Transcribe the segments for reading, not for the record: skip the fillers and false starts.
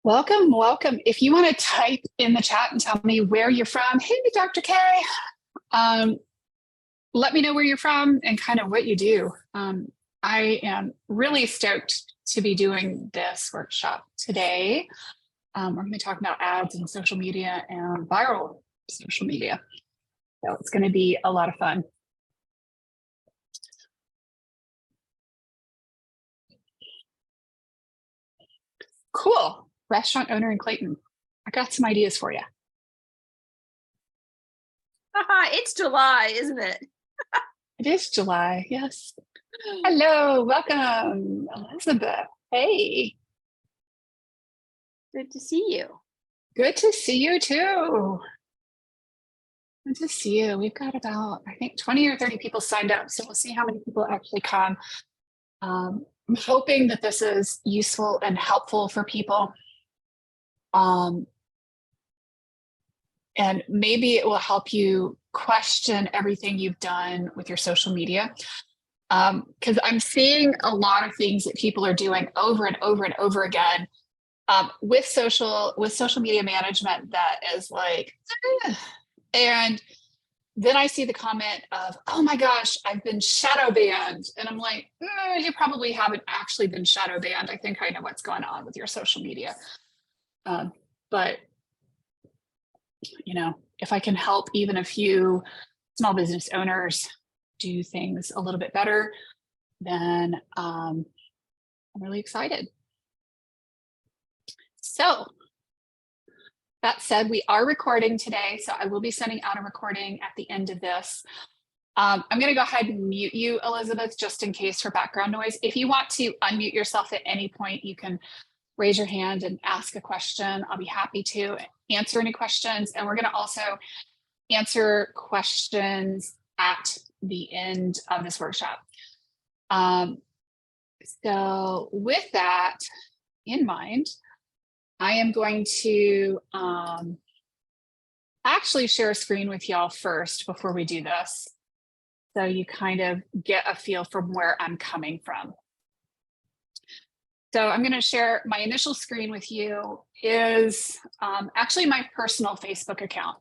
Welcome, welcome. If you want to type in the chat and tell me where you're from, hey, Dr. K, um, let me know where you're from and kind of what you do. I am really stoked to be doing this workshop today. We're going to be talking about ads and social media and viral social media. So it's going to be a lot of fun. Cool. Restaurant owner in Clayton. I got some ideas for you. It's July, isn't it? It is July, yes. Hello, welcome, Elizabeth. Hey. Good to see you. Good to see you too. Good to see you. We've got about, I think, 20 or 30 people signed up, so we'll see how many people actually come. I'm hoping that this is useful and helpful for people. And maybe it will help you question everything you've done with your social media. Because I'm seeing a lot of things that people are doing over and over and over again with social media management that is like, and then I see the comment of, oh my gosh, I've been shadow banned. And I'm like, you probably haven't actually been shadow banned. I think I know what's going on with your social media. But, you know, if I can help even a few small business owners do things a little bit better, then I'm really excited. So that said, we are recording today, so I will be sending out a recording at the end of this. I'm going to go ahead and mute you, Elizabeth, just in case for background noise. If you want to unmute yourself at any point, you can raise your hand and ask a question. I'll be happy to answer any questions. And we're going to also answer questions at the end of this workshop. So with that in mind, I am going to actually share a screen with y'all first before we do this, so you kind of get a feel from where I'm coming from. So I'm going to share my initial screen with you is actually my personal Facebook account.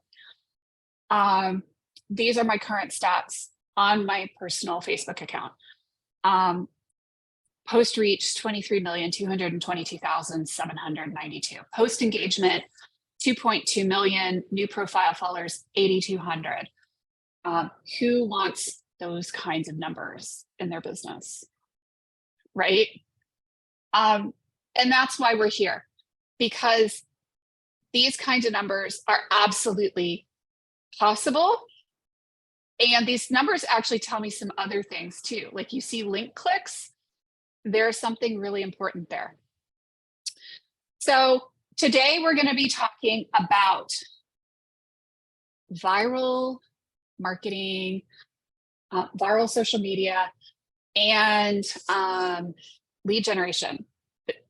These are my current stats on my personal Facebook account. Post reach 23,222,792. Post engagement 2.2 million. New profile followers 8,200. Who wants those kinds of numbers in their business, right? And that's why we're here, because these kinds of numbers are absolutely possible. And these numbers actually tell me some other things too. Like you see link clicks, there's something really important there. So today we're going to be talking about viral marketing, viral social media, and lead generation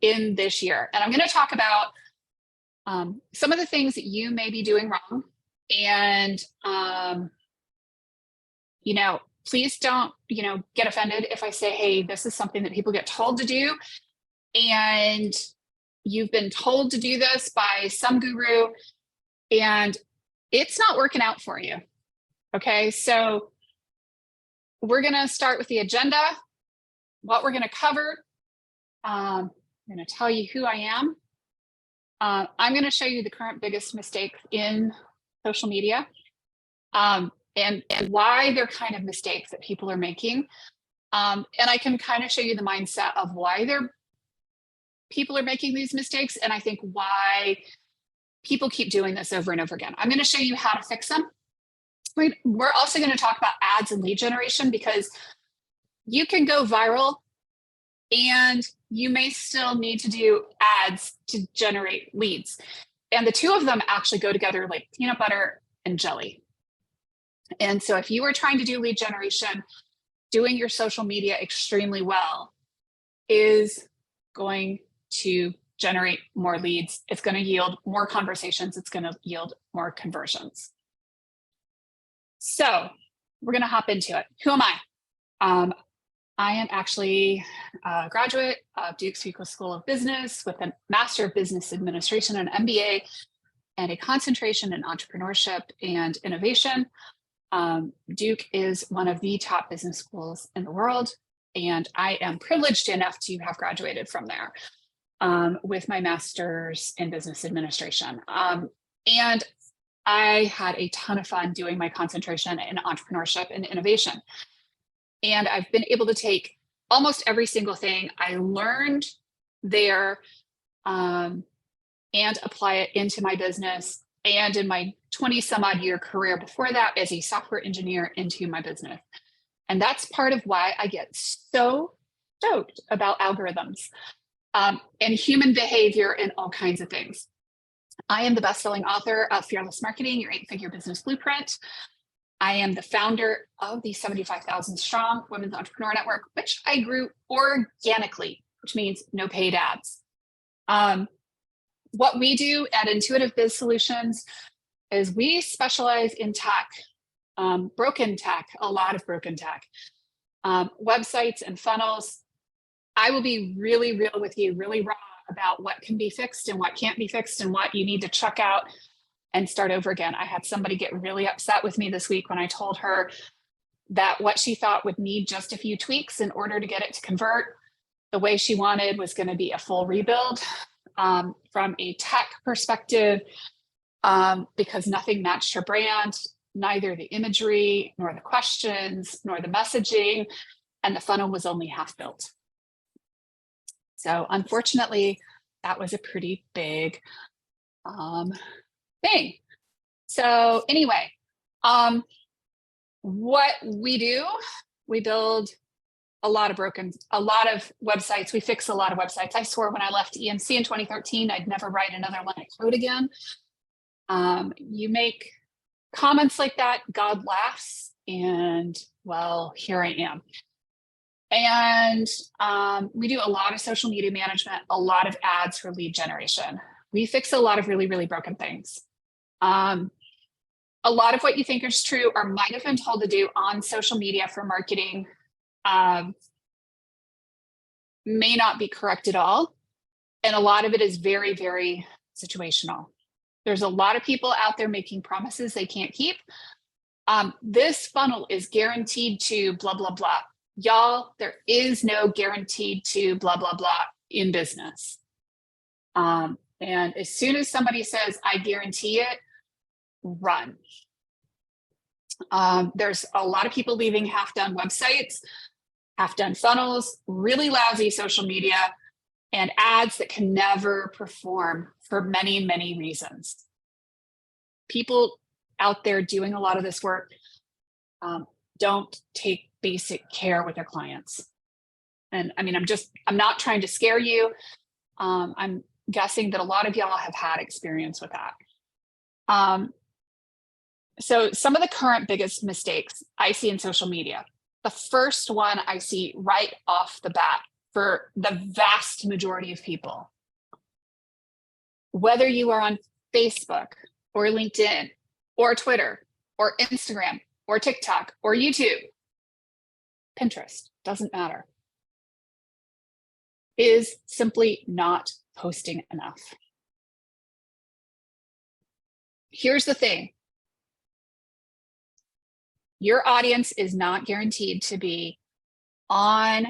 in this year. And I'm going to talk about some of the things that you may be doing wrong. And, you know, please don't, get offended if I say, hey, this is something that people get told to do. And you've been told to do this by some guru and it's not working out for you. Okay, so we're going to start with the agenda, what we're going to cover. I'm going to tell you who I am. I'm going to show you the current biggest mistakes in social media. And why they're kind of mistakes that people are making. And I can kind of show you the mindset of why people are making these mistakes. And I think why people keep doing this over and over again. I'm going to show you how to fix them. We're also going to talk about ads and lead generation, because you can go viral and you may still need to do ads to generate leads. And the two of them actually go together like peanut butter and jelly. And so if you are trying to do lead generation, doing your social media extremely well is going to generate more leads. It's going to yield more conversations. It's going to yield more conversions. So we're going to hop into it. Who am I? I am actually a graduate of Duke's Fuqua School of Business with a Master of Business Administration, an MBA, and a concentration in entrepreneurship and innovation. Duke is one of the top business schools in the world, and I am privileged enough to have graduated from there with my master's in business administration. And I had a ton of fun doing my concentration in entrepreneurship and innovation. And I've been able to take almost every single thing I learned there and apply it into my business and in my 20 some odd year career before that as a software engineer into my business. And that's part of why I get so stoked about algorithms and human behavior and all kinds of things. I am the best-selling author of Fearless Marketing, Your 8-Figure Business Blueprint. I am the founder of the 75,000 Strong Women's Entrepreneur Network, which I grew organically, which means no paid ads. What we do at Intuitive Biz Solutions is we specialize in tech, broken tech, a lot of broken tech, websites and funnels. I will be really real with you, really raw about what can be fixed and what can't be fixed and what you need to chuck out and start over again. I had somebody get really upset with me this week when I told her that what she thought would need just a few tweaks in order to get it to convert the way she wanted was going to be a full rebuild from a tech perspective because nothing matched her brand, neither the imagery, nor the questions, nor the messaging, and the funnel was only half built. So unfortunately, that was a pretty big thing. So anyway, what we do, we build a lot of websites. We fix a lot of websites. I swore when I left EMC in 2013, I'd never write another line of code again. You make comments like that, God laughs, and well, here I am. And we do a lot of social media management, a lot of ads for lead generation. We fix a lot of really, really broken things. A lot of what you think is true or might have been told to do on social media for marketing may not be correct at all. And a lot of it is very, very situational. There's a lot of people out there making promises they can't keep. This funnel is guaranteed to blah, blah, blah. Y'all, there is no guaranteed to blah, blah, blah in business. And as soon as somebody says, I guarantee it, run. There's a lot of people leaving half-done websites, half-done funnels, really lousy social media, and ads that can never perform for many, many reasons. People out there doing a lot of this work don't take basic care with their clients. And I mean, I'm not trying to scare you. I'm guessing that a lot of y'all have had experience with that. So some of the current biggest mistakes I see in social media, the first one I see right off the bat for the vast majority of people, whether you are on Facebook or LinkedIn or Twitter or Instagram or TikTok or YouTube, Pinterest, doesn't matter, is simply not posting enough. Here's the thing. Your audience is not guaranteed to be on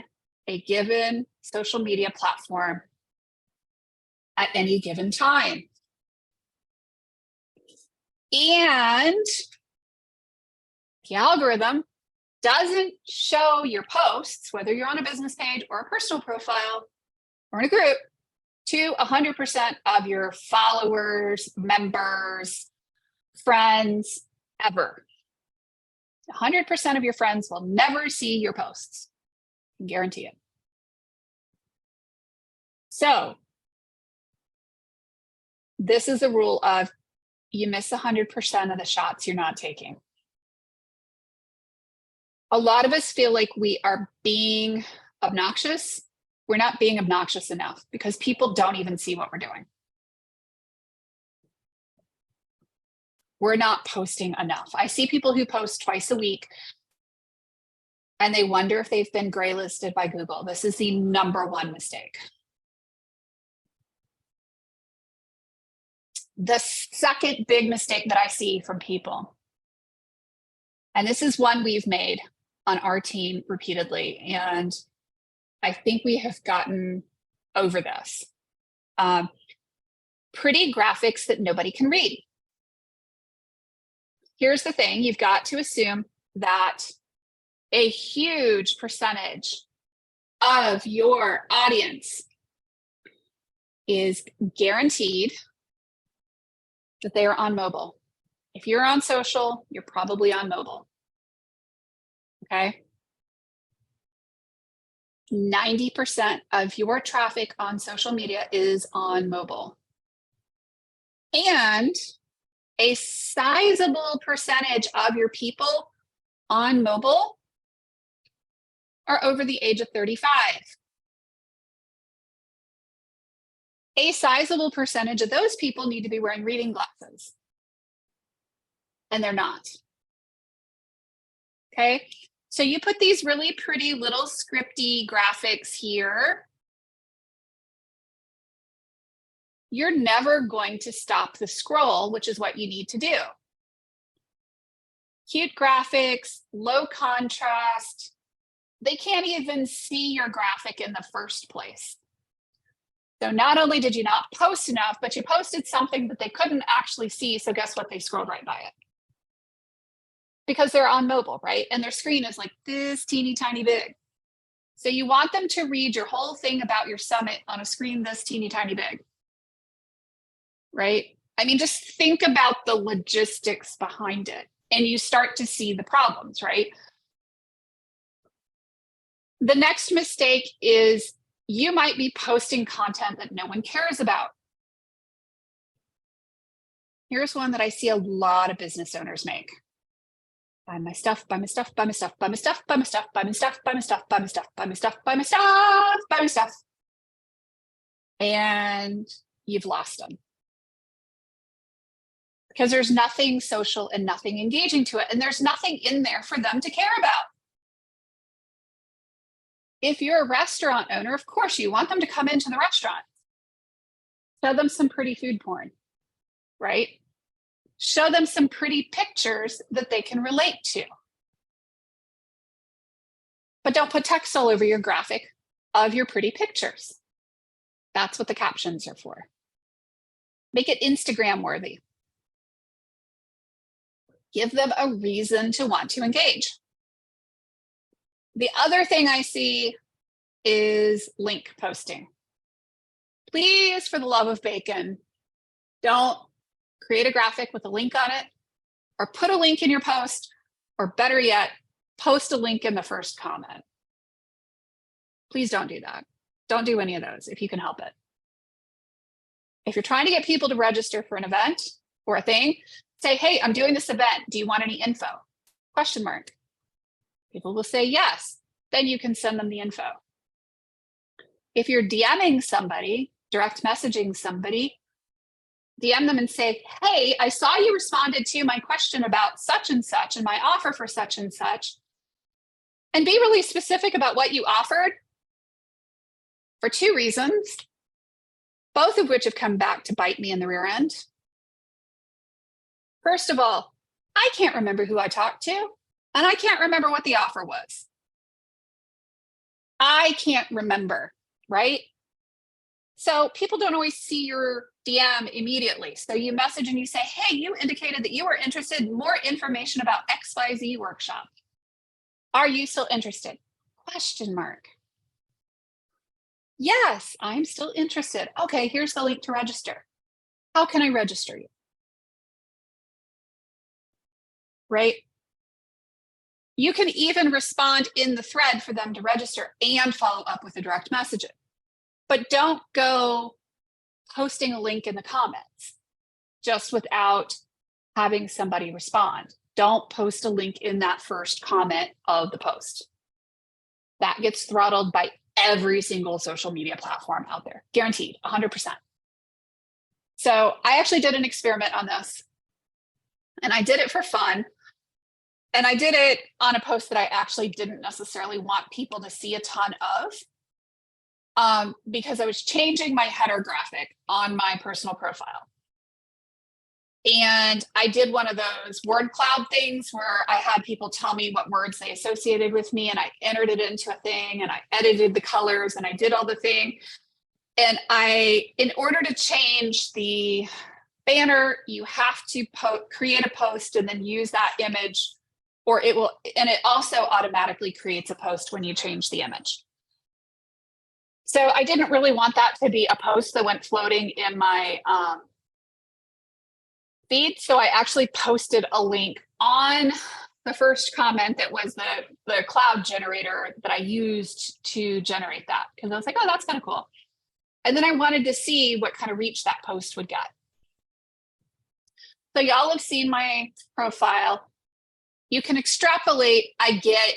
a given social media platform at any given time. And the algorithm doesn't show your posts, whether you're on a business page or a personal profile or in a group, to 100% of your followers, members, friends, ever. 100% of your friends will never see your posts. I can guarantee it. So this is a rule of you miss 100% of the shots you're not taking. A lot of us feel like we are being obnoxious. We're not being obnoxious enough because people don't even see what we're doing. We're not posting enough. I see people who post twice a week and they wonder if they've been gray listed by Google. This is the #1 mistake. The second big mistake that I see from people, and this is one we've made on our team repeatedly, and I think we have gotten over this. Pretty graphics that nobody can read. Here's the thing, you've got to assume that a huge percentage of your audience is guaranteed that they are on mobile. If you're on social, you're probably on mobile. Okay. 90% of your traffic on social media is on mobile. And a sizable percentage of your people on mobile are over the age of 35. A sizable percentage of those people need to be wearing reading glasses, and they're not. Okay, so you put these really pretty little scripty graphics here. You're never going to stop the scroll, which is what you need to do. Cute graphics, low contrast. They can't even see your graphic in the first place. So not only did you not post enough, but you posted something that they couldn't actually see. So guess what? They scrolled right by it. Because they're on mobile, right? And their screen is like this teeny tiny big. So you want them to read your whole thing about your summit on a screen this teeny tiny big. Right? I mean, just think about the logistics behind it, and you start to see the problems, right? The next mistake is you might be posting content that no one cares about. Here's one that I see a lot of business owners make. Buy my stuff, buy my stuff, buy my stuff, buy my stuff, buy my stuff, buy my stuff, buy my stuff, buy my stuff, buy my stuff, buy my stuff, buy my stuff. And you've lost them. Because there's nothing social and nothing engaging to it, and there's nothing in there for them to care about. If you're a restaurant owner, of course you want them to come into the restaurant. Show them some pretty food porn, right? Show them some pretty pictures that they can relate to. But don't put text all over your graphic of your pretty pictures. That's what the captions are for. Make it Instagram worthy. Give them a reason to want to engage. The other thing I see is link posting. Please, for the love of bacon, don't create a graphic with a link on it, or put a link in your post, or better yet, post a link in the first comment. Please don't do that. Don't do any of those if you can help it. If you're trying to get people to register for an event or a thing, say, hey, I'm doing this event. Do you want any info? Question mark. People will say yes. Then you can send them the info. If you're DMing somebody, direct messaging somebody, DM them and say, hey, I saw you responded to my question about such and my offer for such and such. And be really specific about what you offered for 2 reasons, both of which have come back to bite me in the rear end. First of all, I can't remember who I talked to, and I can't remember what the offer was. I can't remember, right? So people don't always see your DM immediately. So you message and you say, hey, you indicated that you were interested in more information about XYZ workshop. Are you still interested? Question mark. Yes, I'm still interested. Okay, here's the link to register. How can I register you? Right? You can even respond in the thread for them to register and follow up with a direct message. But don't go posting a link in the comments just without having somebody respond. Don't post a link in that first comment of the post. That gets throttled by every single social media platform out there, guaranteed, 100%. So I actually did an experiment on this, and I did it for fun. And I did it on a post that I actually didn't necessarily want people to see a ton of, because I was changing my header graphic on my personal profile. And I did one of those word cloud things where I had people tell me what words they associated with me, and I entered it into a thing, and I edited the colors, and I did all the thing. And in order to change the banner, you have to create a post and then use that image, or it will, and it also automatically creates a post when you change the image. So I didn't really want that to be a post that went floating in my feed. So I actually posted a link on the first comment that was the cloud generator that I used to generate that, because I was like, oh, that's kind of cool. And then I wanted to see what kind of reach that post would get. So y'all have seen my profile. You can extrapolate. I get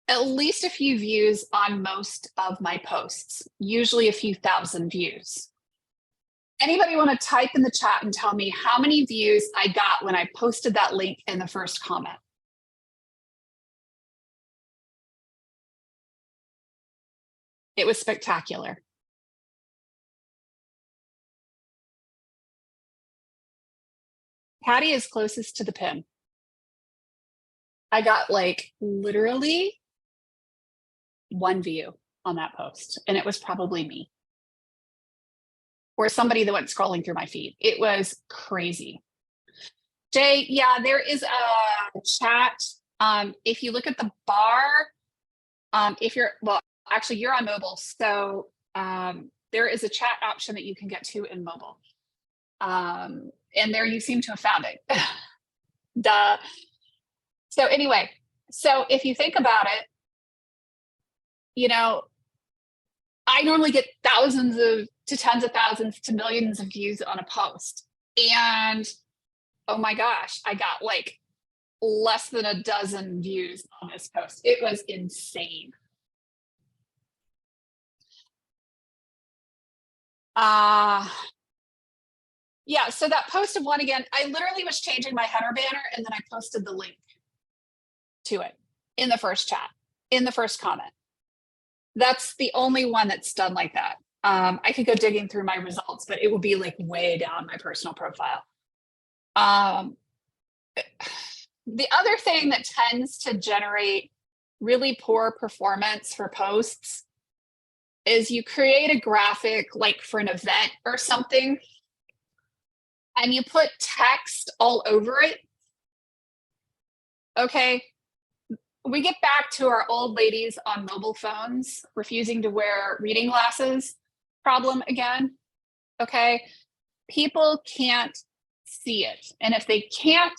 at least a few views on most of my posts, usually a few thousand views. Anybody want to type in the chat and tell me how many views I got when I posted that link in the first comment? It was spectacular. Patty is closest to the pin. I got like literally one view on that post, and it was probably me or somebody that went scrolling through my feed. It was crazy. Jay, yeah, there is a chat. If you look at the bar, actually you're on mobile, so there is a chat option that you can get to in mobile. And there you seem to have found it. Duh. So anyway, so if you think about it, you know, I normally get thousands to tens of thousands to millions of views on a post. And oh my gosh, I got like less than a dozen views on this post. It was insane. Yeah, so that post of one again, I literally was changing my header banner and then I posted the link to it in the first chat, in the first comment. That's the only one that's done like that. I could go digging through my results, but it will be like way down my personal profile. The other thing that tends to generate really poor performance for posts is you create a graphic like for an event or something, and you put text all over it. Okay, we get back to our old ladies on mobile phones refusing to wear reading glasses problem again. Okay, people can't see it, and if they can't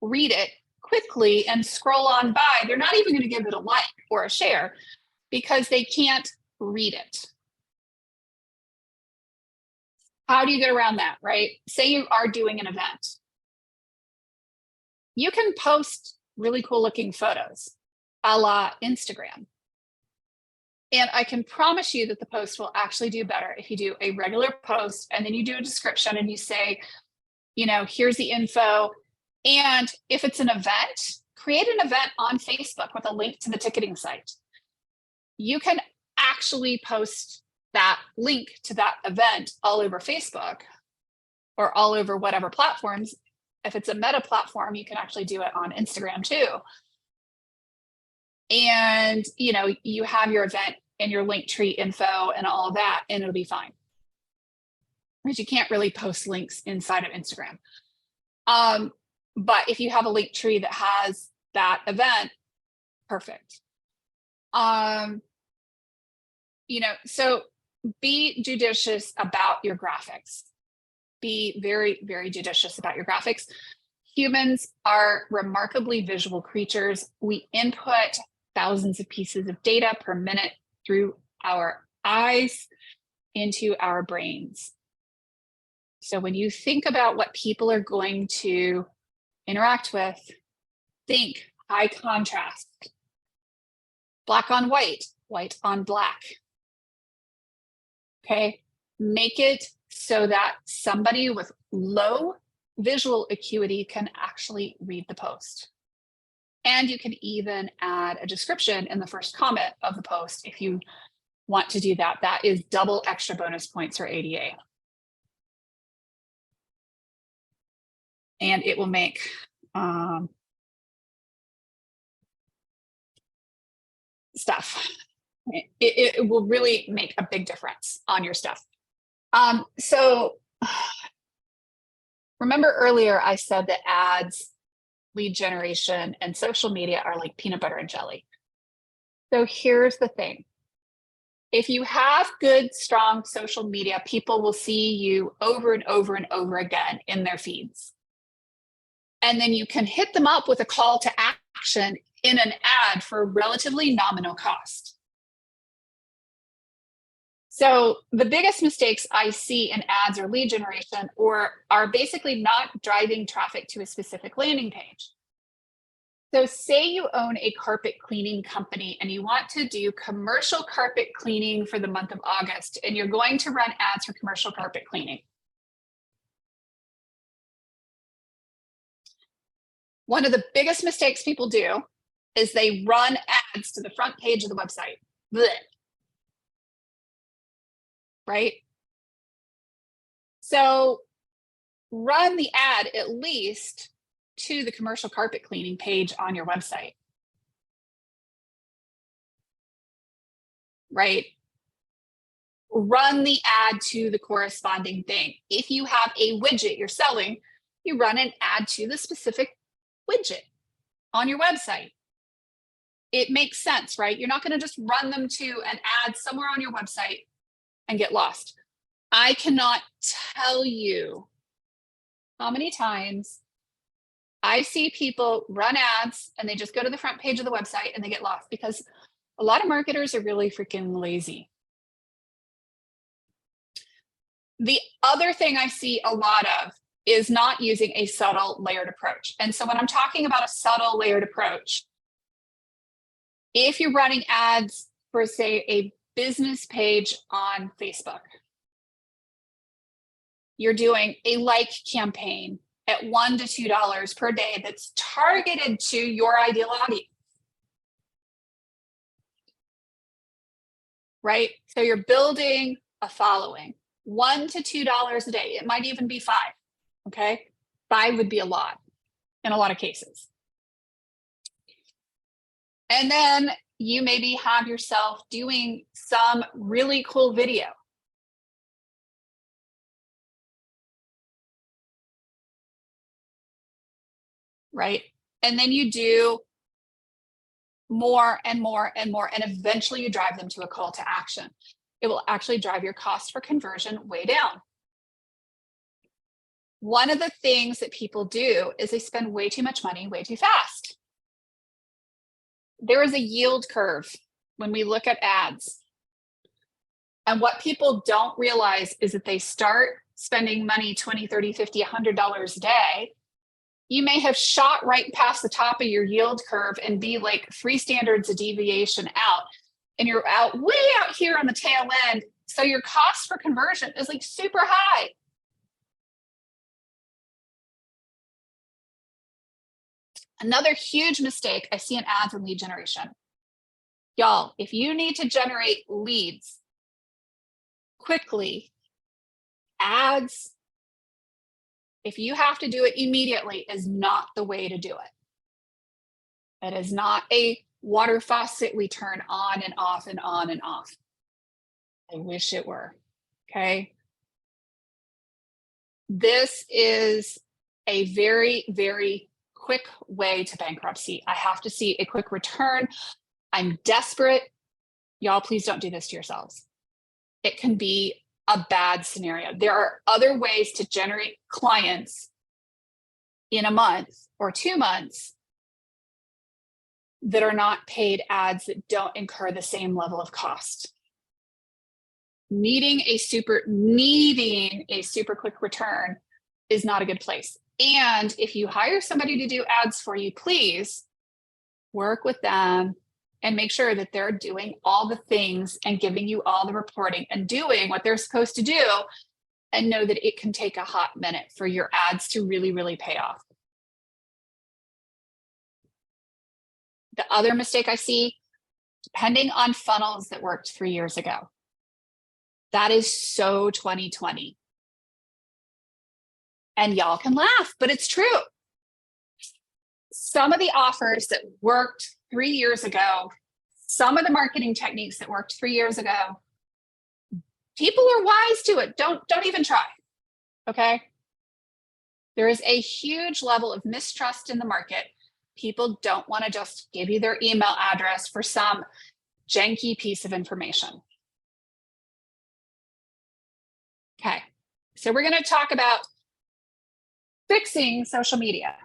read it quickly and scroll on by, they're not even going to give it a like or a share because they can't read it. How do you get around that, right? Say you are doing an event. You can post really cool looking photos a la Instagram. And I can promise you that the post will actually do better if you do a regular post and then you do a description and you say, you know, here's the info. And if it's an event, create an event on Facebook with a link to the ticketing site. You can actually post that link to that event all over Facebook or all over whatever platforms. If it's a meta platform, you can actually do it on Instagram too. And, you know, you have your event and your link tree info and all of that, and it'll be fine. Because you can't really post links inside of Instagram. But if you have a link tree that has that event, perfect. You know, so be judicious about your graphics. Be very, very judicious about your graphics. Humans are remarkably visual creatures. We input thousands of pieces of data per minute through our eyes into our brains. So when you think about what people are going to interact with, think high contrast, black on white, white on black. Okay, make it so that somebody with low visual acuity can actually read the post. And you can even add a description in the first comment of the post if you want to do that. That is double extra bonus points for ADA. And it will make stuff. It will really make a big difference on your stuff. So remember earlier I said that ads, lead generation, and social media are like peanut butter and jelly. So here's the thing. If you have good, strong social media, people will see you over and over and over again in their feeds. And then you can hit them up with a call to action in an ad for relatively nominal cost. So the biggest mistakes I see in ads or lead generation are basically not driving traffic to a specific landing page. So say you own a carpet cleaning company and you want to do commercial carpet cleaning for the month of August, and you're going to run ads for commercial carpet cleaning. One of the biggest mistakes people do is they run ads to the front page of the website. Blech. Right? So run the ad at least to the commercial carpet cleaning page on your website. Right? Run the ad to the corresponding thing. If you have a widget you're selling, you run an ad to the specific widget on your website. It makes sense, right? You're not going to just run them to an ad somewhere on your website and get lost. I cannot tell you how many times I see people run ads and they just go to the front page of the website and they get lost because a lot of marketers are really freaking lazy. The other thing I see a lot of is not using a subtle layered approach. And so when I'm talking about a subtle layered approach, if you're running ads for, say, a business page on Facebook, you're doing a like campaign at $1 to $2 per day that's targeted to your ideal audience. Right? So you're building a following, $1 to $2 a day. It might even be $5. Okay. $5 would be a lot in a lot of cases. And then you maybe have yourself doing some really cool video. Right? And then you do more and more and more, and eventually you drive them to a call to action. It will actually drive your cost for conversion way down. One of the things that people do is they spend way too much money way too fast. There is a yield curve when we look at ads. And what people don't realize is that they start spending money, $20, $30, $50, $100 a day. You may have shot right past the top of your yield curve and be like 3 standards of deviation out. And you're way out here on the tail end. So your cost for conversion is like super high. Another huge mistake I see in ads and lead generation. Y'all, if you need to generate leads quickly, ads, if you have to do it immediately, is not the way to do it. It is not a water faucet we turn on and off and on and off. I wish it were. Okay. This is a very, very quick way to bankruptcy. I have to see a quick return. I'm desperate. Y'all, please don't do this to yourselves. It can be a bad scenario. There are other ways to generate clients in a month or 2 months that are not paid ads that don't incur the same level of cost. Needing a super quick return is not a good place. And if you hire somebody to do ads for you, please work with them and make sure that they're doing all the things and giving you all the reporting and doing what they're supposed to do, and know that it can take a hot minute for your ads to really, really pay off. The other mistake I see, depending on funnels that worked 3 years ago. That is so 2020. And y'all can laugh, but it's true. Some of the offers that worked 3 years ago, some of the marketing techniques that worked 3 years ago, people are wise to it. Don't even try. Okay. There is a huge level of mistrust in the market. People don't want to just give you their email address for some janky piece of information. Okay. So we're going to talk about fixing social media.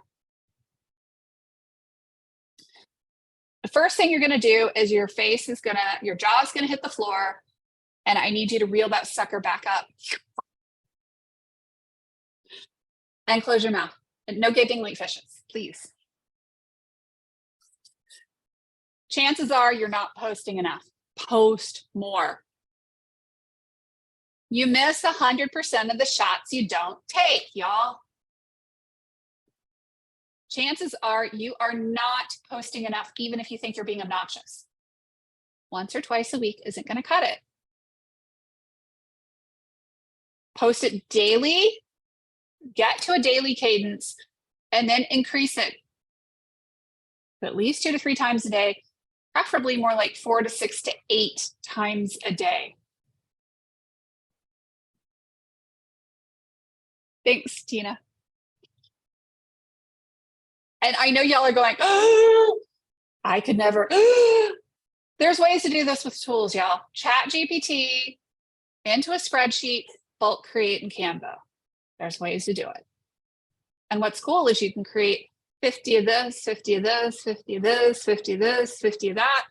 The first thing you're going to do is your jaw's going to hit the floor, and I need you to reel that sucker back up. And close your mouth. And no gaping like fishes, please. Chances are you're not posting enough. Post more. You miss 100% of the shots you don't take, y'all. Chances are you are not posting enough, even if you think you're being obnoxious. Once or twice a week isn't going to cut it. Post it daily, get to a daily cadence, and then increase it at least 2 to 3 times a day, preferably more like 4 to 6 to 8 times a day. Thanks, Tina. And I know y'all are going, oh, I could never. There's ways to do this with tools, y'all. Chat GPT into a spreadsheet, bulk create in Canva. There's ways to do it. And what's cool is you can create 50 of this, 50 of this, 50 of this, 50 of this, 50 of that,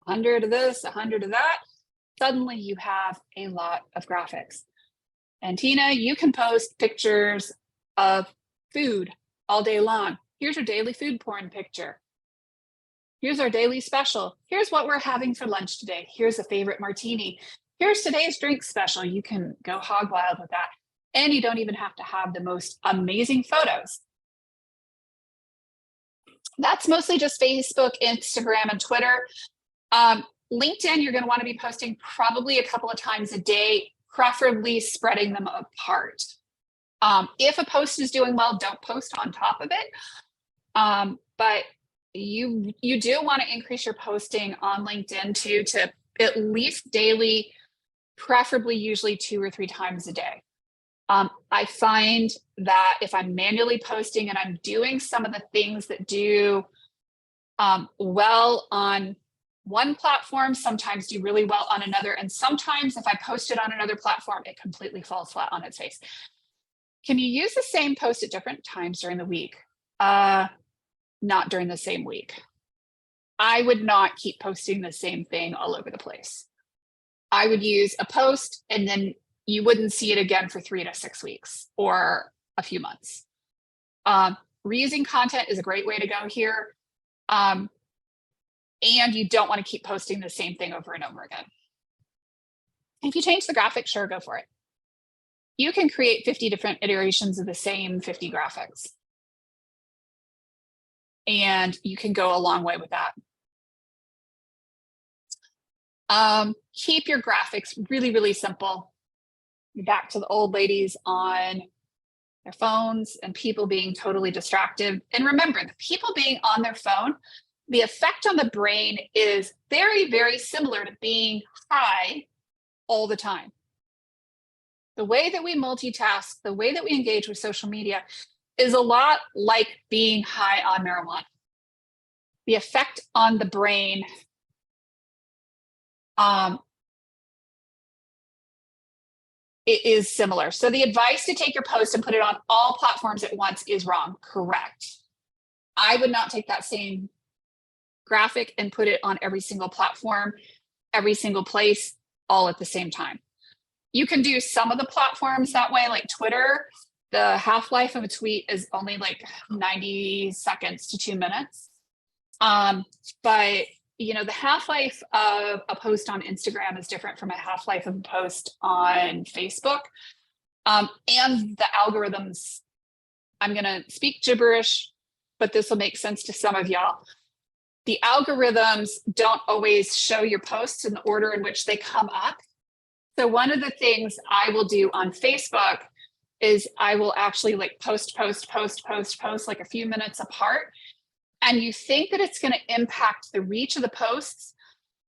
100 of this, 100 of that. Suddenly you have a lot of graphics. And Tina, you can post pictures of food all day long. Here's your daily food porn picture. Here's our daily special. Here's what we're having for lunch today. Here's a favorite martini. Here's today's drink special. You can go hog wild with that. And you don't even have to have the most amazing photos. That's mostly just Facebook, Instagram, and Twitter. LinkedIn, you're going to want to be posting probably a couple of times a day, preferably spreading them apart. If a post is doing well, don't post on top of it. But you do want to increase your posting on LinkedIn too, to at least daily, preferably usually 2 or 3 times a day. I find that if I'm manually posting and I'm doing some of the things that do well on one platform, sometimes do really well on another. And sometimes if I post it on another platform, it completely falls flat on its face. Can you use the same post at different times during the week? Not during the same week. I would not keep posting the same thing all over the place. I would use a post and then you wouldn't see it again for 3 to 6 weeks or a few months. Reusing content is a great way to go here. And you don't want to keep posting the same thing over and over again. If you change the graphic, sure, go for it. You can create 50 different iterations of the same 50 graphics. And you can go a long way with that. Keep your graphics really, really simple. Back to the old ladies on their phones and people being totally distracted. And remember, the people being on their phone, the effect on the brain is very, very similar to being high all the time. The way that we multitask, the way that we engage with social media is a lot like being high on marijuana. The effect on the brain it is similar. So the advice to take your post and put it on all platforms at once is wrong. Correct. I would not take that same graphic and put it on every single platform, every single place, all at the same time. You can do some of the platforms that way, like Twitter. The half-life of a tweet is only like 90 seconds to 2 minutes. But you know, the half-life of a post on Instagram is different from a half-life of a post on Facebook. And the algorithms, I'm going to speak gibberish, but this will make sense to some of y'all. the algorithms don't always show your posts in the order in which they come up. So one of the things I will do on Facebook is I will actually like post like a few minutes apart. And you think that it's going to impact the reach of the posts.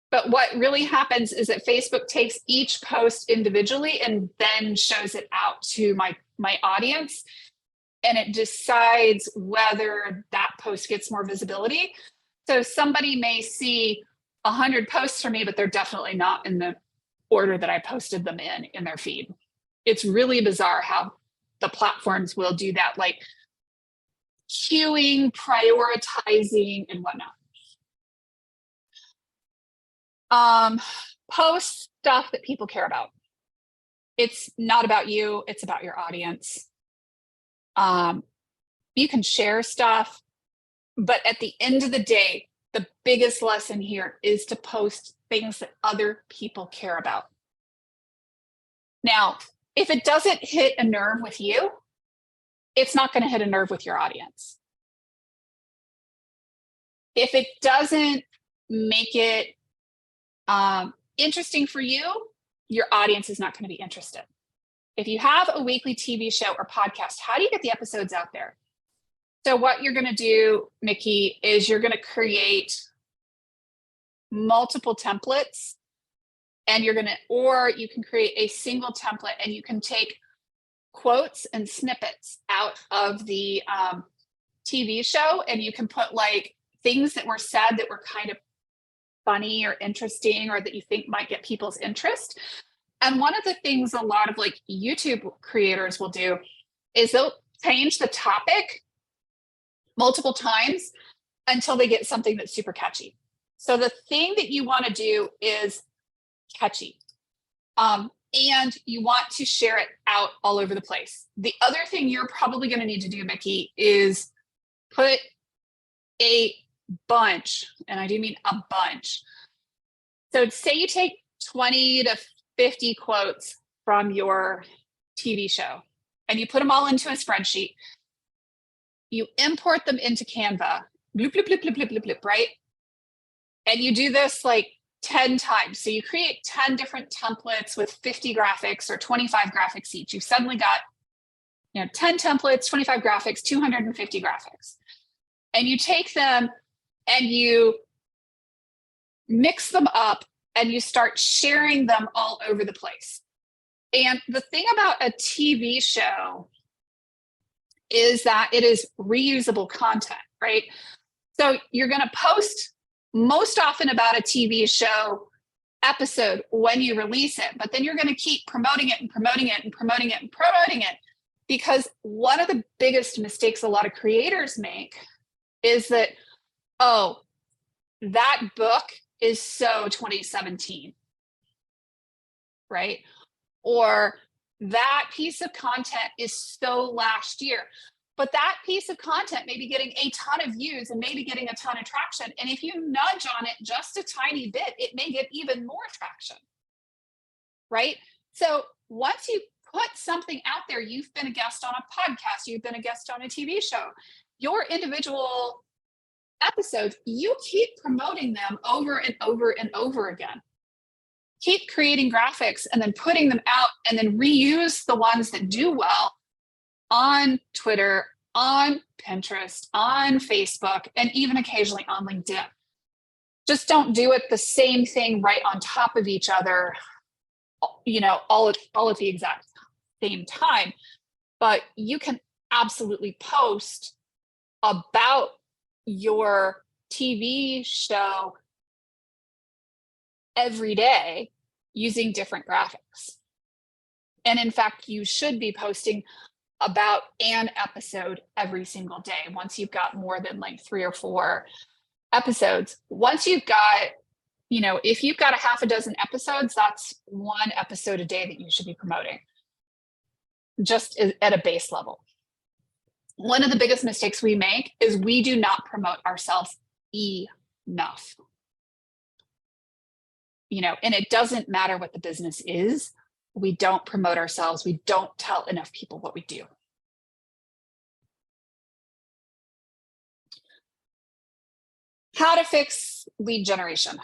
But what really happens is that Facebook takes each post individually and then shows it out to my audience. And it decides whether that post gets more visibility. So somebody may see 100 posts from me, but they're definitely not in the order that I posted them in their feed. It's really bizarre how the platforms will do that, like queuing, prioritizing, and whatnot. Post stuff that people care about. It's not about you, it's about your audience. You can share stuff, but at the end of the day, the biggest lesson here is to post things that other people care about. Now, if it doesn't hit a nerve with you, it's not going to hit a nerve with your audience. If it doesn't make it interesting for you, your audience is not going to be interested. If you have a weekly TV show or podcast, how do you get the episodes out there? So what you're going to do, Mickey, is you're going to create multiple templates, and or you can create a single template, and you can take quotes and snippets out of the TV show, and you can put like things that were said that were kind of funny or interesting, or that you think might get people's interest. And one of the things a lot of like YouTube creators will do is they'll change the topic multiple times until they get something that's super catchy. So the thing that you want to do is catchy. And you want to share it out all over the place. The other thing you're probably going to need to do, Mickey, is put a bunch, and I do mean a bunch. So say you take 20 to 50 quotes from your TV show and you put them all into a spreadsheet. You import them into Canva, bloop, bloop, bloop, bloop, bloop, bloop, bloop, right? And you do this like 10 times. So you create 10 different templates with 50 graphics or 25 graphics each. You've suddenly got 10 templates, 25 graphics, 250 graphics. And you take them and you mix them up and you start sharing them all over the place. And the thing about a TV show is that it is reusable content, right? So you're going to post most often about a TV show episode when you release it, but then you're going to keep promoting it and promoting it and promoting it and promoting it, because one of the biggest mistakes a lot of creators make is that, oh, that book is so 2017, right? Or that piece of content is so last year. But that piece of content may be getting a ton of views and maybe getting a ton of traction. And if you nudge on it just a tiny bit, it may get even more traction, right? So once you put something out there, you've been a guest on a podcast, you've been a guest on a TV show, your individual episodes, you keep promoting them over and over and over again. Keep creating graphics and then putting them out, and then reuse the ones that do well on Twitter, on Pinterest, on Facebook, and even occasionally on LinkedIn. Just don't do it the same thing right on top of each other, all at the exact same time. But you can absolutely post about your TV show every day using different graphics. And in fact, you should be posting about an episode every single day. Once you've got more than like 3 or 4 episodes, once you've got, if you've got a half a dozen episodes, that's 1 episode a day that you should be promoting, just at a base level. One of the biggest mistakes we make is we do not promote ourselves enough. And it doesn't matter what the business is. We don't promote ourselves. We don't tell enough people what we do. How to fix lead generation.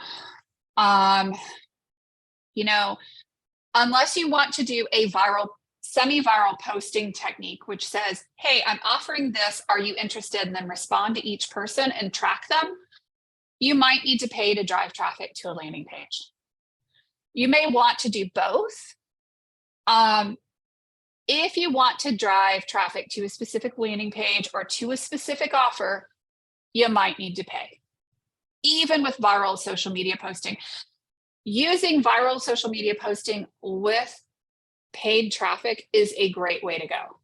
You know, unless you want to do a semi-viral posting technique, which says, hey, I'm offering this, are you interested? And then respond to each person and track them. You might need to pay to drive traffic to a landing page. You may want to do both. If you want to drive traffic to a specific landing page or to a specific offer, you might need to pay. Even with viral social media posting, using viral social media posting with paid traffic is a great way to go.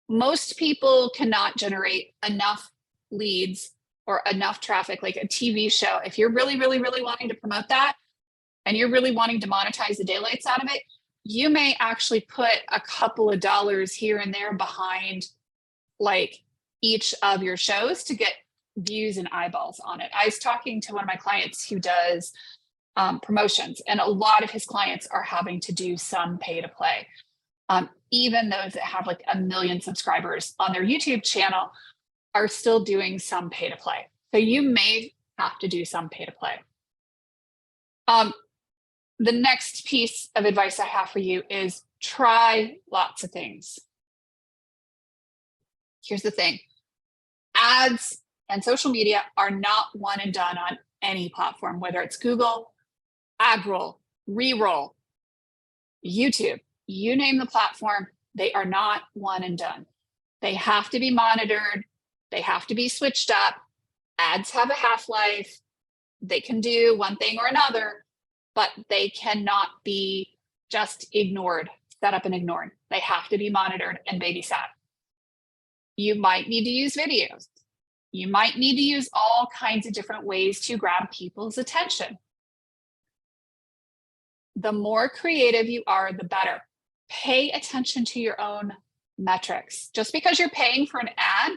Most people cannot generate enough leads or enough traffic, like a TV show. If you're really, really, really wanting to promote that and you're really wanting to monetize the daylights out of it, you may actually put a couple of dollars here and there behind like each of your shows to get views and eyeballs on it. I was talking to one of my clients who does promotions, and a lot of his clients are having to do some pay to play. Even those that have like 1 million subscribers on their YouTube channel are still doing some pay to play. So you may have to do some pay to play. The next piece of advice I have for you is try lots of things. Here's the thing. Ads and social media are not one and done on any platform, whether it's Google, AdRoll, Reroll, YouTube, you name the platform, they are not one and done. They have to be monitored. They have to be switched up. Ads have a half-life. They can do one thing or another, but they cannot be just ignored, set up and ignored. They have to be monitored and babysat. You might need to use videos. You might need to use all kinds of different ways to grab people's attention. The more creative you are, the better. Pay attention to your own metrics. Just because you're paying for an ad,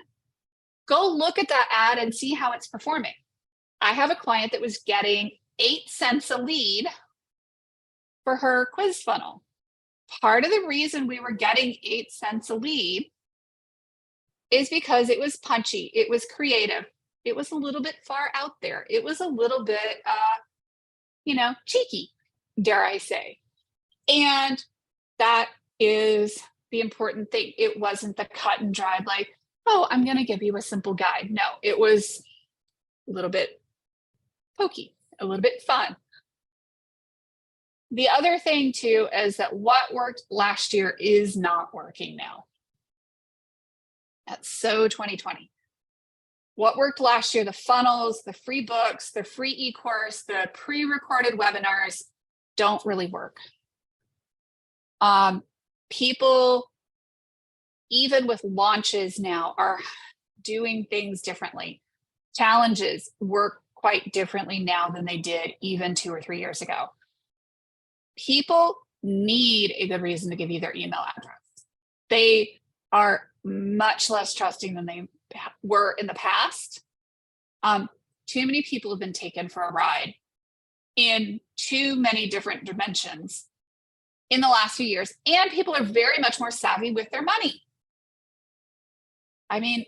go look at that ad and see how it's performing. I have a client that was getting 8 cents a lead for her quiz funnel. Part of the reason we were getting 8 cents a lead is because it was punchy, it was creative, it was a little bit far out there, it was a little bit, cheeky, dare I say. And that is the important thing. It wasn't the cut and dried, like, oh, I'm going to give you a simple guide. No, it was a little bit pokey, a little bit fun. The other thing too is that what worked last year is not working now. That's so 2020. What worked last year, the funnels, the free books, the free e-course, the pre-recorded webinars don't really work. People, even with launches now, are doing things differently. Challenges work quite differently now than they did even 2 or 3 years ago. People need a good reason to give you their email address. They are much less trusting than they were in the past. Too many people have been taken for a ride in too many different dimensions in the last few years, and people are very much more savvy with their money. I mean,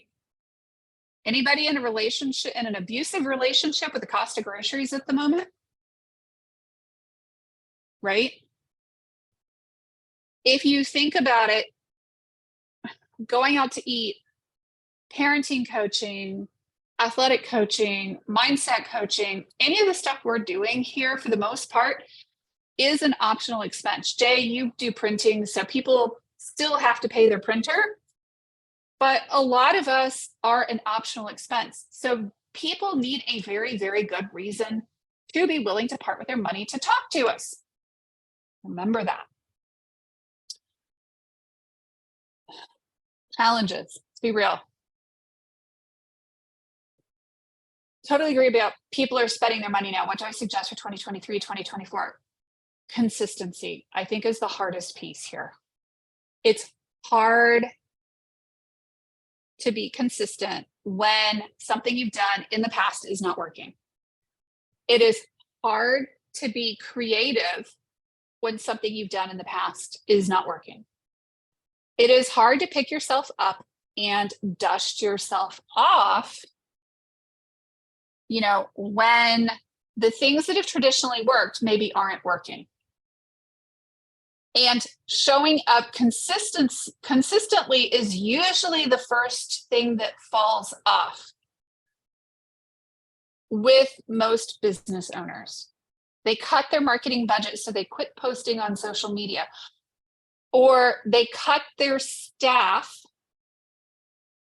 anybody in a relationship, in an abusive relationship with the cost of groceries at the moment? Right? If you think about it, going out to eat, parenting coaching, athletic coaching, mindset coaching, any of the stuff we're doing here for the most part is an optional expense. Jay, you do printing, so people still have to pay their printer, but a lot of us are an optional expense. So people need a very, very good reason to be willing to part with their money to talk to us. Remember that. Challenges, let's be real. Totally agree about people are spending their money now. What do I suggest for 2023, 2024? Consistency, I think, is the hardest piece here. It's hard to be consistent when something you've done in the past is not working. It is hard to be creative when something you've done in the past is not working. It is hard to pick yourself up and dust yourself off when the things that have traditionally worked maybe aren't working. And showing up consistently is usually the first thing that falls off with most business owners. They cut their marketing budget, so they quit posting on social media, or they cut their staff,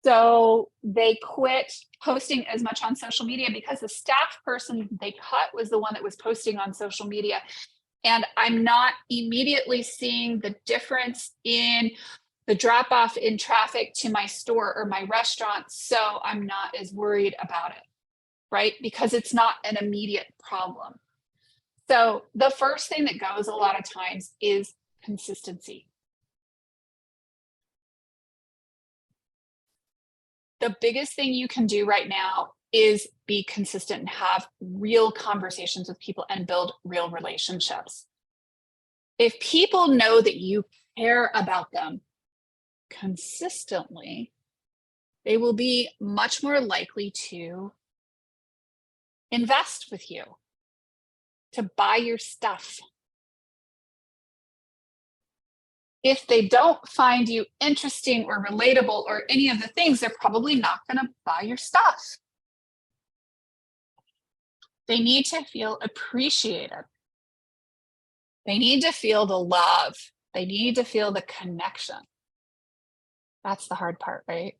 so they quit posting as much on social media because the staff person they cut was the one that was posting on social media. And I'm not immediately seeing the difference in the drop off in traffic to my store or my restaurant, so I'm not as worried about it, right? Because it's not an immediate problem. So the first thing that goes a lot of times is consistency. The biggest thing you can do right now is be consistent and have real conversations with people and build real relationships. If people know that you care about them consistently, they will be much more likely to invest with you, to buy your stuff. If they don't find you interesting or relatable or any of the things, they're probably not going to buy your stuff. They need to feel appreciated. They need to feel the love. They need to feel the connection. That's the hard part, right?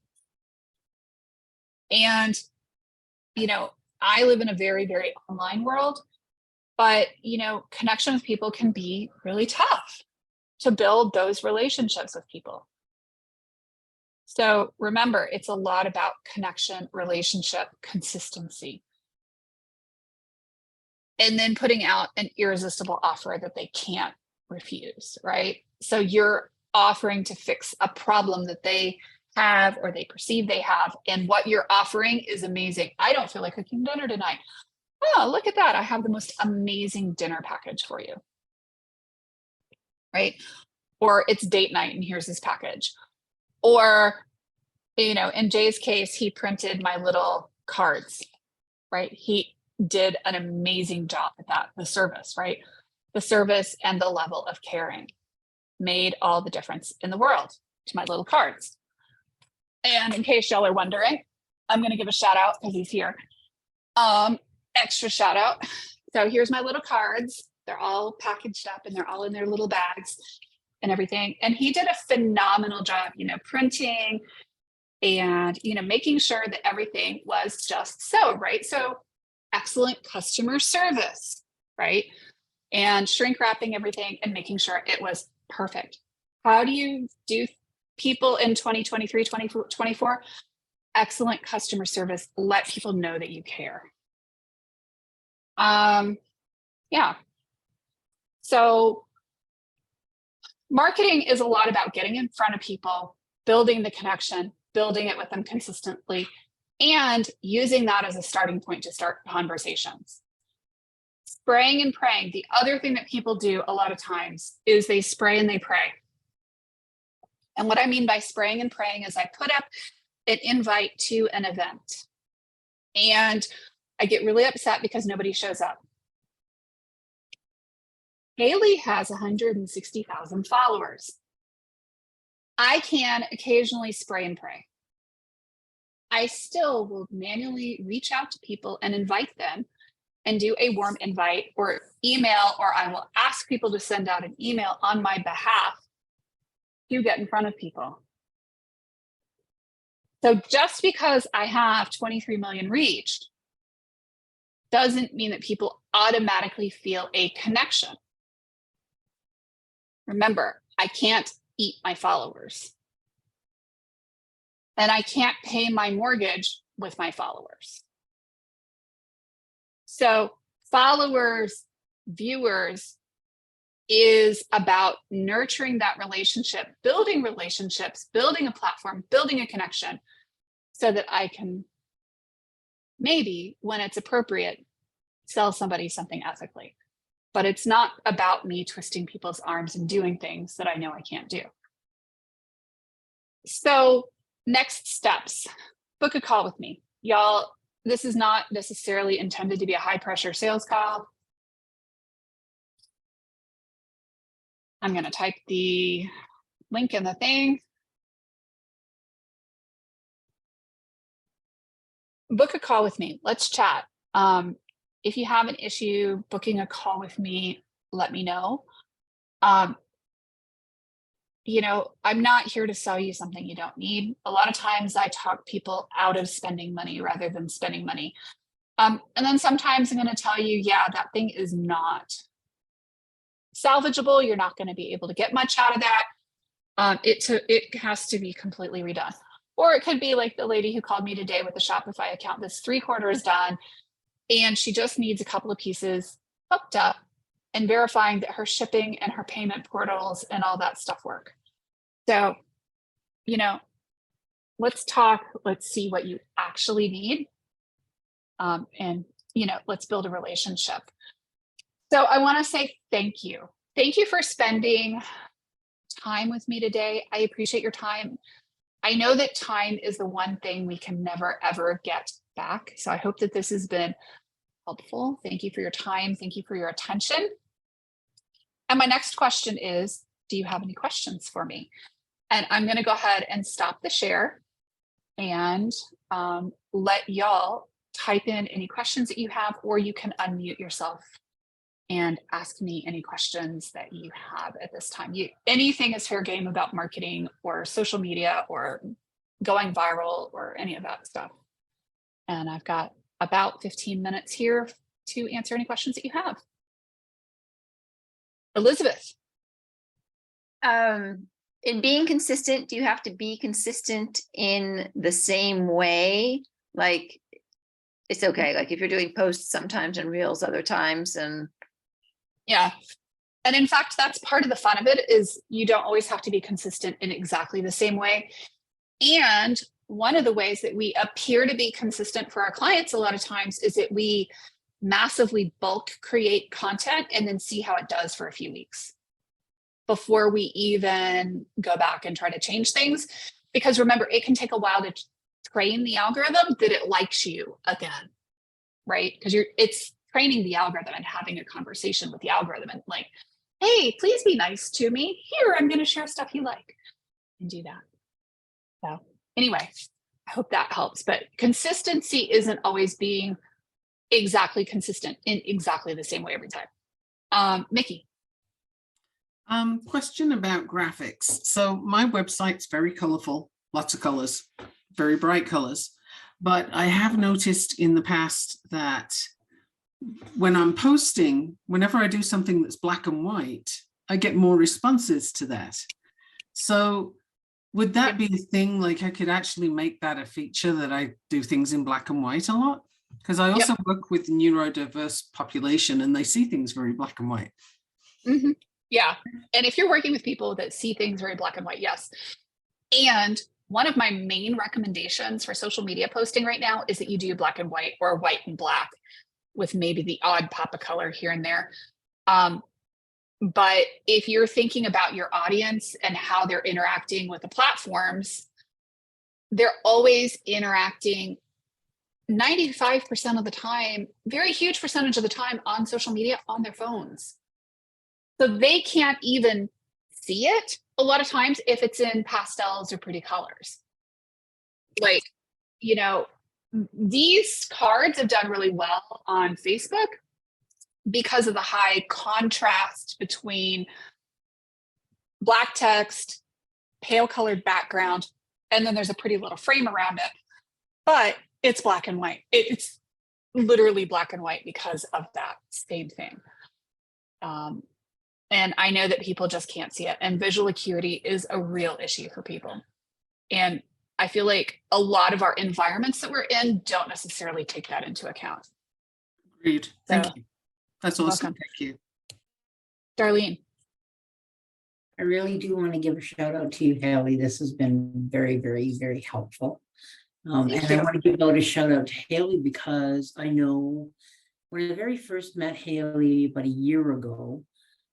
And, I live in a very, very online world, but, connection with people can be really tough to build those relationships with people. So remember, it's a lot about connection, relationship, consistency. And then putting out an irresistible offer that they can't refuse, right? So you're offering to fix a problem that they have or they perceive they have, and what you're offering is amazing. I don't feel like cooking dinner tonight. Oh, look at that. I have the most amazing dinner package for you, right? Or it's date night and here's this package. Or, in Jay's case, he printed my little cards, right? He did an amazing job at that. The service, right? The service and the level of caring made all the difference in the world to my little cards. And in case y'all are wondering, I'm going to give a shout out because he's here. Extra shout out. So here's my little cards. They're all packaged up and they're all in their little bags and everything. And he did a phenomenal job, printing and, making sure that everything was just so, right? So excellent customer service, right? And shrink wrapping everything and making sure it was perfect. How do you do people in 2023, 2024? Excellent customer service. Let people know that you care. Yeah. So marketing is a lot about getting in front of people, building the connection, building it with them consistently, and using that as a starting point to start conversations. Spraying and praying. The other thing that people do a lot of times is they spray and they pray. And what I mean by spraying and praying is I put up an invite to an event and I get really upset because nobody shows up. Haley has 160,000 followers. I can occasionally spray and pray. I still will manually reach out to people and invite them and do a warm invite or email, or I will ask people to send out an email on my behalf to get in front of people. So just because I have 23 million reached doesn't mean that people automatically feel a connection. Remember, I can't eat my followers. And I can't pay my mortgage with my followers. So followers, viewers is about nurturing that relationship, building relationships, building a platform, building a connection so that I can maybe, when it's appropriate, sell somebody something ethically. But it's not about me twisting people's arms and doing things that I know I can't do. So next steps, book a call with me. Y'all, this is not necessarily intended to be a high pressure sales call. I'm going to type the link in the thing. Book a call with me. Let's chat. If you have an issue booking a call with me, let me know. You know, I'm not here to sell you something you don't need. A lot of times I talk people out of spending money rather than spending money. And then sometimes I'm going to tell you, yeah, that thing is not salvageable. You're not going to be able to get much out of that. It has to be completely redone. Or it could be like the lady who called me today with the Shopify account that's 3/4 done, and she just needs a couple of pieces hooked up and verifying that her shipping and her payment portals and all that stuff work. So, you know, let's talk, let's see what you actually need. And, you know, let's build a relationship. So I want to say thank you. Thank you for spending time with me today. I appreciate your time. I know that time is the one thing we can never, ever get back. So I hope that this has been helpful. Thank you for your time. Thank you for your attention. And my next question is, do you have any questions for me? And I'm going to go ahead and stop the share and let y'all type in any questions that you have, or you can unmute yourself and ask me any questions that you have at this time. Anything is fair game about marketing or social media or going viral or any of that stuff. And I've got about 15 minutes here to answer any questions that you have. Elizabeth. In being consistent, do you have to be consistent in the same way? Like, it's okay. Like if you're doing posts sometimes and reels other times, and yeah. And in fact, that's part of the fun of it, is you don't always have to be consistent in exactly the same way. And one of the ways that we appear to be consistent for our clients a lot of times is that we massively bulk create content and then see how it does for a few weeks before we even go back and try to change things. Because remember, it can take a while to train the algorithm that it likes you again, right? Because it's training the algorithm and having a conversation with the algorithm and like, hey, please be nice to me. Here, I'm going to share stuff you like, and do that. So anyway, I hope that helps. But consistency isn't always being exactly consistent in exactly the same way every time. Mickey. Question about graphics. So my website's very colorful, lots of colors, very bright colors. But I have noticed in the past that when I'm posting, whenever I do something that's black and white, I get more responses to that. So would that be a thing? Like I could actually make that a feature that I do things in black and white a lot? Because I also work with neurodiverse population and they see things very black and white. Mm-hmm. Yeah. And if you're working with people that see things very black and white, yes. And one of my main recommendations for social media posting right now is that you do black and white or white and black with maybe the odd pop of color here and there. But if you're thinking about your audience and how they're interacting with the platforms, they're always interacting 95% of the time, very huge percentage of the time on social media on their phones. So they can't even see it a lot of times if it's in pastels or pretty colors. Like, you know, these cards have done really well on Facebook because of the high contrast between black text, pale colored background, and then there's a pretty little frame around it. But it's black and white. It's literally black and white because of that same thing. And I know that people just can't see it. And visual acuity is a real issue for people. And I feel like a lot of our environments that we're in don't necessarily take that into account. Agreed. Thank you. That's awesome. Welcome. Thank you. Darlene. I really do want to give a shout out to you, Haley. This has been very, very, very helpful. And I want to give out a shout out to Haley because I know when I very first met Haley about a year ago,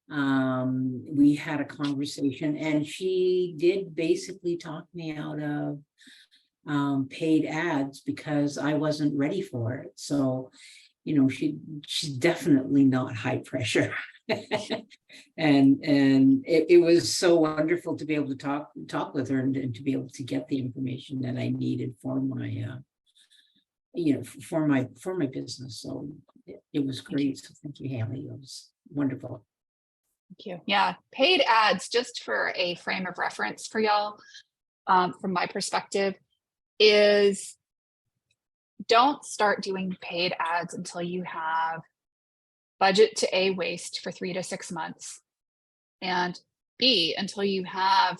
we had a conversation and she did basically talk me out of paid ads because I wasn't ready for it. So, she's definitely not high pressure. and it was so wonderful to be able to talk with her and to be able to get the information that I needed for my for my business. So it was great. So thank you, Haley. It was wonderful. Thank you. Yeah, paid ads, just for a frame of reference for y'all, from my perspective, is don't start doing paid ads until you have budget to A, waste for 3 to 6 months, and B, until you have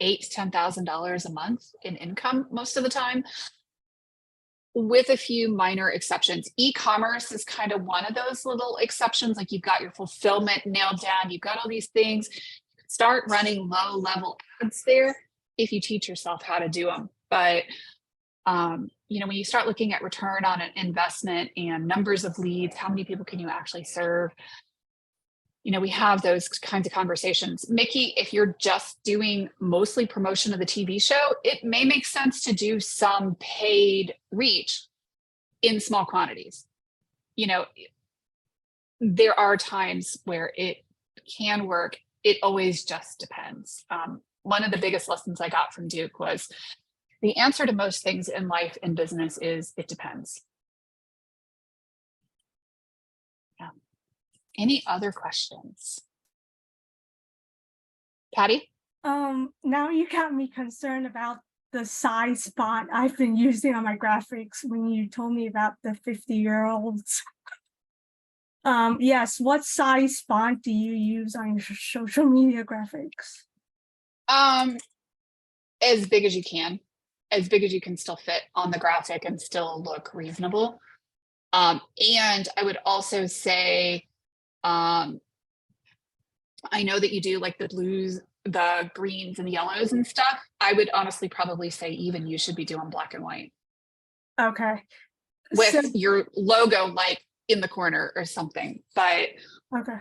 $8,000 to $10,000 a month in income most of the time, with a few minor exceptions. E-commerce is kind of one of those little exceptions. Like, you've got your fulfillment nailed down, you've got all these things. Start running low level ads there if you teach yourself how to do them. But when you start looking at return on an investment and numbers of leads, how many people can you actually serve? We have those kinds of conversations. Mickey, if you're just doing mostly promotion of the TV show, it may make sense to do some paid reach in small quantities. There are times where it can work. It always just depends. One of the biggest lessons I got from Duke was the answer to most things in life and business is it depends. Yeah. Any other questions? Patty? Now you got me concerned about the size font I've been using on my graphics when you told me about the 50-year-olds. Yes, what size font do you use on your social media graphics? As big as you can, as big as you can still fit on the graphic and still look reasonable. And I would also say, I know that you do like the blues, the greens and the yellows and stuff. I would honestly probably say even you should be doing black and white. Okay. With your logo like in the corner or something. But okay.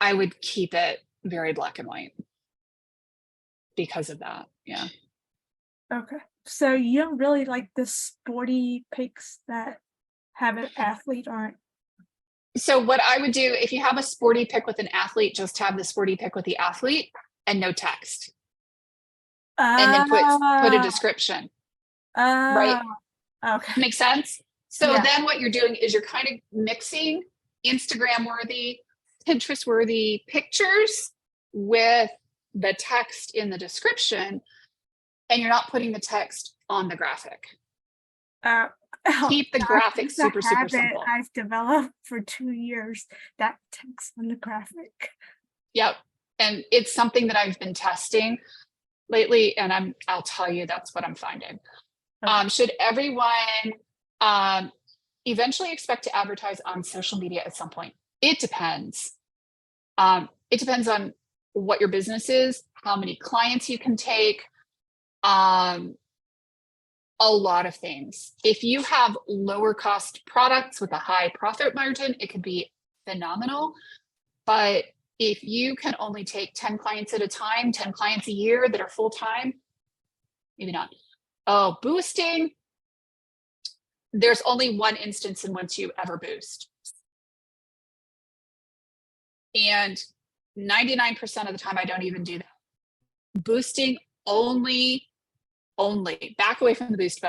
I would keep it very black and white because of that. Yeah. Okay. So you don't really like the sporty pics that have an athlete on it? So what I would do, if you have a sporty pic with an athlete, just have the sporty pic with the athlete and no text. And then put a description. Right? Okay. Makes sense? So Yeah. then what you're doing is you're kind of mixing Instagram worthy, Pinterest worthy pictures with the text in the description, and you're not putting the text on the graphic. Keep the graphic super simple. I've developed for 2 years, that text on the graphic. Yep. And it's something that I've been testing lately, and I'll tell you that's what I'm finding. Okay. Should everyone eventually expect to advertise on social media at some point? It depends. It depends on what your business is, how many clients you can take, a lot of things. If you have lower cost products with a high profit margin, it could be phenomenal. But if you can only take 10 clients at a time, 10 clients a year that are full-time, maybe not. Oh, boosting. There's only one instance in which you ever boost. And 99% of the time, I don't even do that. Boosting only back away from the boost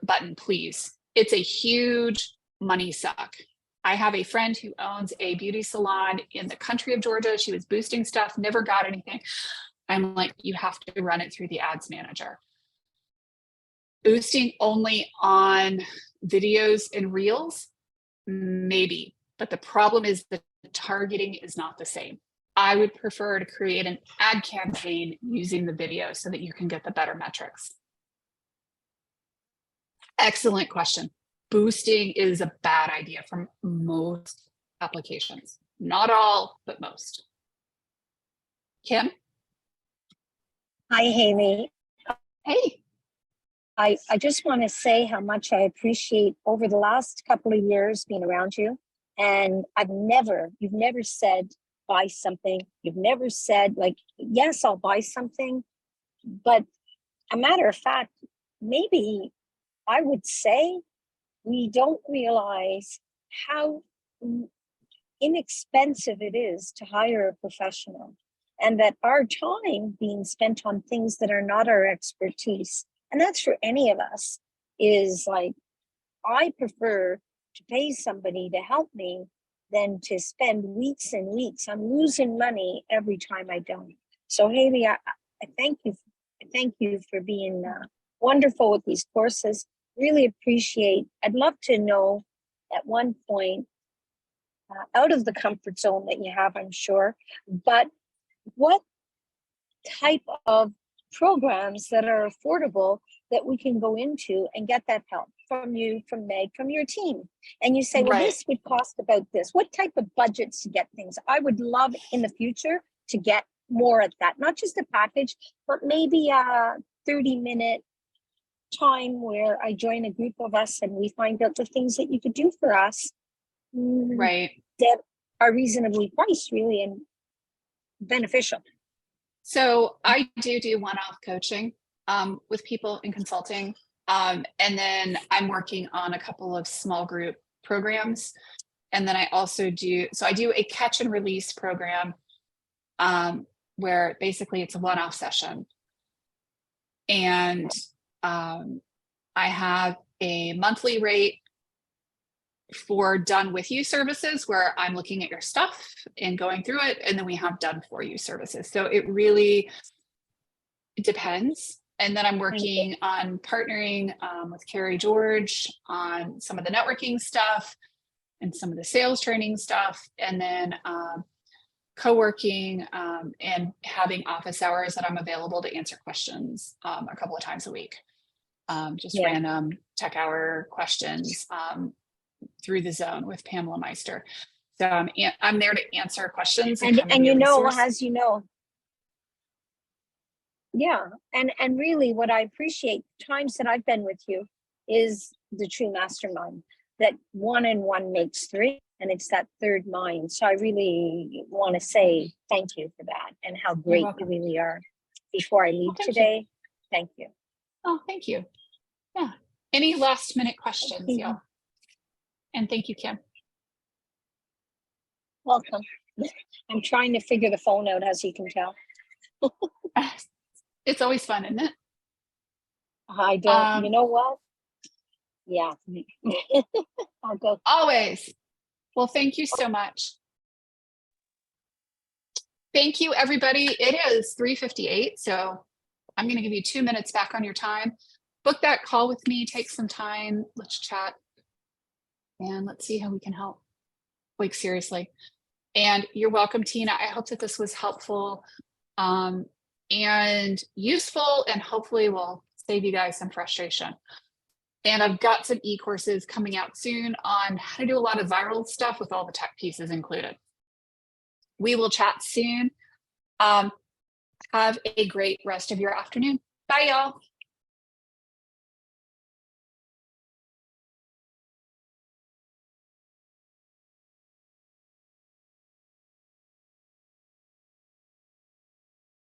button, please. It's a huge money suck. I have a friend who owns a beauty salon in the country of Georgia. She was boosting stuff, never got anything. I'm like, you have to run it through the ads manager. Boosting only on videos and reels, maybe, but the problem is the targeting is not the same. I would prefer to create an ad campaign using the video so that you can get the better metrics. Excellent question. Boosting is a bad idea for most applications. Not all, but most. Kim? Hi, Haley. Hey. I just want to say how much I appreciate over the last couple of years being around you. And you've never said buy something. You've never said like, yes, I'll buy something, but a matter of fact, maybe I would say we don't realize how inexpensive it is to hire a professional, and that our time being spent on things that are not our expertise, and that's for any of us, is like, I prefer to pay somebody to help me than to spend weeks and weeks. I'm losing money every time I don't. So Haley, I thank you. Thank you for being wonderful with these courses. Really appreciate. I'd love to know at one point, out of the comfort zone that you have, I'm sure, but what type of programs that are affordable that we can go into and get that help from you, from Meg, from your team. And you say, well, Right. this would cost about this. What type of budgets to get things? I would love in the future to get more at that, not just a package, but maybe a 30-minute time where I join a group of us and we find out the things that you could do for us. Right. That are reasonably priced, really, and beneficial. So I do one-off coaching with people in consulting. And then I'm working on a couple of small group programs. And then I also do a catch and release program where basically it's a one-off session. And I have a monthly rate for done with you services where I'm looking at your stuff and going through it. And then we have done for you services. So it really depends. And then I'm working on partnering with Carrie George on some of the networking stuff and some of the sales training stuff. And then co-working and having office hours that I'm available to answer questions a couple of times a week. Just random tech hour questions through the zone with Pamela Meister. So I'm there to answer questions. And you know, as you know, and really what I appreciate times that I've been with you is the true mastermind, that 1 and 1 makes 3, and it's that third mind. So I really want to say thank you for that and how great you really are. Before I leave today, thank you. Oh, thank you. Yeah. Any last minute questions, y'all? And thank you, Kim. Welcome. I'm trying to figure the phone out, as you can tell. It's always fun, isn't it? I don't, you know what? Yeah. I'll go. Always. Well, thank you so much. Thank you, everybody. It is 3:58, so I'm going to give you 2 minutes back on your time. Book that call with me. Take some time. Let's chat. And let's see how we can help. Like, seriously. And you're welcome, Tina. I hope that this was helpful and useful, and hopefully will save you guys some frustration. And I've got some e-courses coming out soon on how to do a lot of viral stuff with all the tech pieces included. We will chat soon. Have a great rest of your afternoon. Bye, y'all.